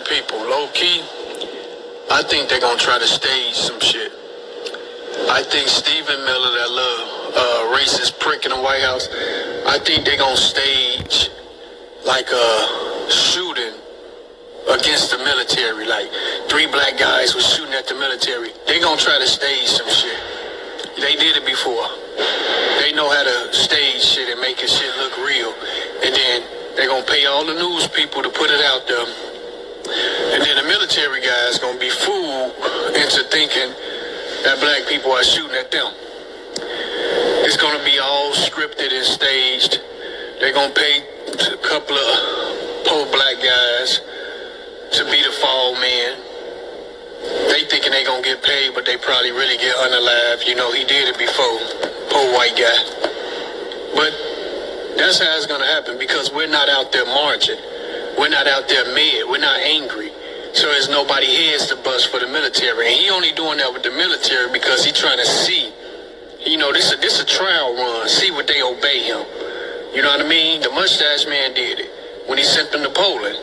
black people. Low key, I think they're gonna try to stage some shit. I think Stephen Miller, that little racist prick in the White House, I think they're gonna stage like a shooting against the military. Like 3 black guys was shooting at the military. They gonna try to stage some shit. They did it before. They know how to stage shit and make shit look real. And then they're gonna pay all the news people to put it out there. And then the military guys gonna be fooled into thinking that black people are shooting at them. It's gonna be all scripted and staged. They're gonna pay a couple of poor black guys to be the fall man. They thinking they gonna get paid, but they probably really get unalive. You know, he did it before. Poor white guy. But that's how it's gonna happen, because we're not out there marching. We're not out there mad. We're not angry. So there's nobody heads to bust for the military. And he only doing that with the military because he trying to see, you know, this a trial run. See what they obey him. You know what I mean? The mustache man did it when he sent them to Poland.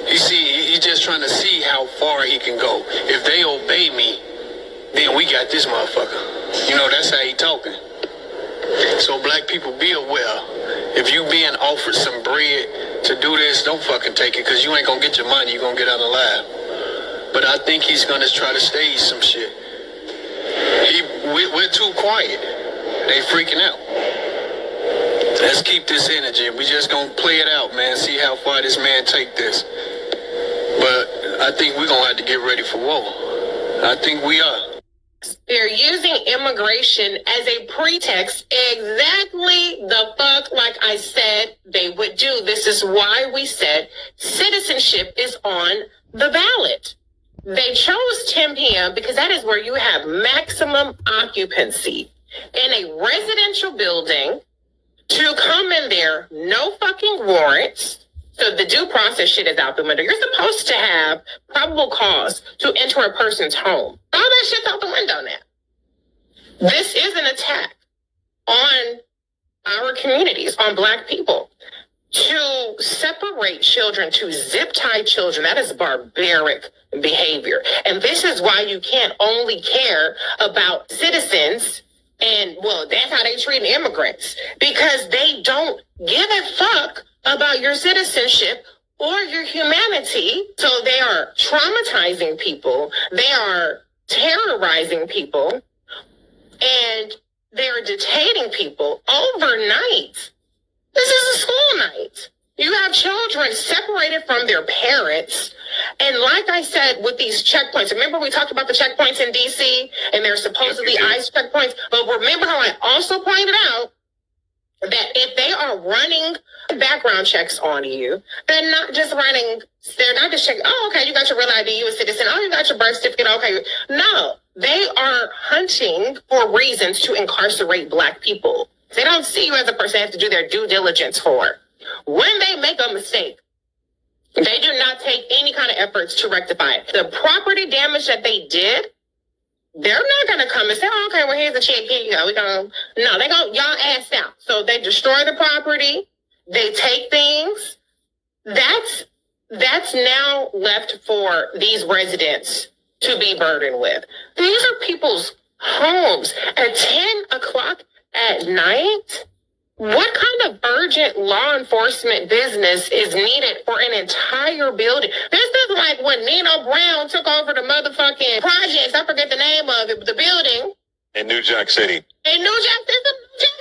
He's just trying to see how far he can go. If they obey me, then we got this motherfucker. You know, that's how he talking. So black people, be aware. If you being offered some bread to do this, don't fucking take it, because you ain't gonna get your money. You're gonna get out alive. But I think he's gonna try to stage some shit. We're too quiet. They freaking out. Let's keep this energy. We just gonna play it out, man. See how far this man take this. But I think we're gonna have to get ready for war. I think we are. They're using immigration as a pretext, exactly the fuck like I said they would do. This is why we said citizenship is on the ballot. They chose 10 p.m. because that is where you have maximum occupancy in a residential building. To come in there, no fucking warrants. So the due process shit is out the window. You're supposed to have probable cause to enter a person's home. All that shit's out the window now. This is an attack on our communities, on black people. To separate children, to zip tie children, that is barbaric behavior. And this is why you can't only care about citizens. And, well, that's how they treat immigrants, because they don't give a fuck about your citizenship or your humanity. So they are traumatizing people. They are terrorizing people. And they're detaining people overnight. This is a school night. You have children separated from their parents. And like I said, with these checkpoints, remember we talked about the checkpoints in D.C. and they're supposedly ICE checkpoints. But remember how I also pointed out that if they are running background checks on you, they're not just checking, oh, okay, you got your real ID, you a citizen, oh, you got your birth certificate, okay. No, they are hunting for reasons to incarcerate black people. They don't see you as a person they have to do their due diligence for. When they make a mistake, they do not take any kind of efforts to rectify it. The property damage that they did, they're not going to come and say, oh, okay, well, here's a check. Here you go. No, they go, y'all ass out. So they destroy the property. They take things. That's now left for these residents to be burdened with. These are people's homes at 10 o'clock at night. What kind of urgent law enforcement business is needed for an entire building? This is like when Nino Brown took over the motherfucking projects. I forget the name of it, the building. In New Jack City. In New Jack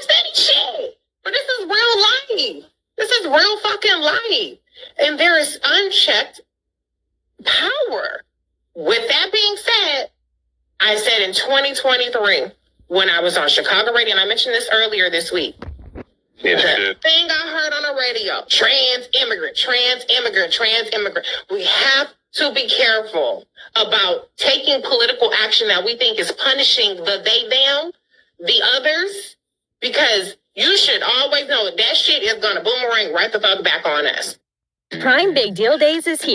City shit. But this is real life. This is real fucking life. And there is unchecked power. With that being said, I said in 2023, when I was on Chicago Radio, and I mentioned this earlier this week, Yes, the thing I heard on the radio, trans immigrant. We have to be careful about taking political action that we think is punishing the they, them, the others, because you should always know that shit is going to boomerang right the fuck back on us. Prime Big Deal Days is here.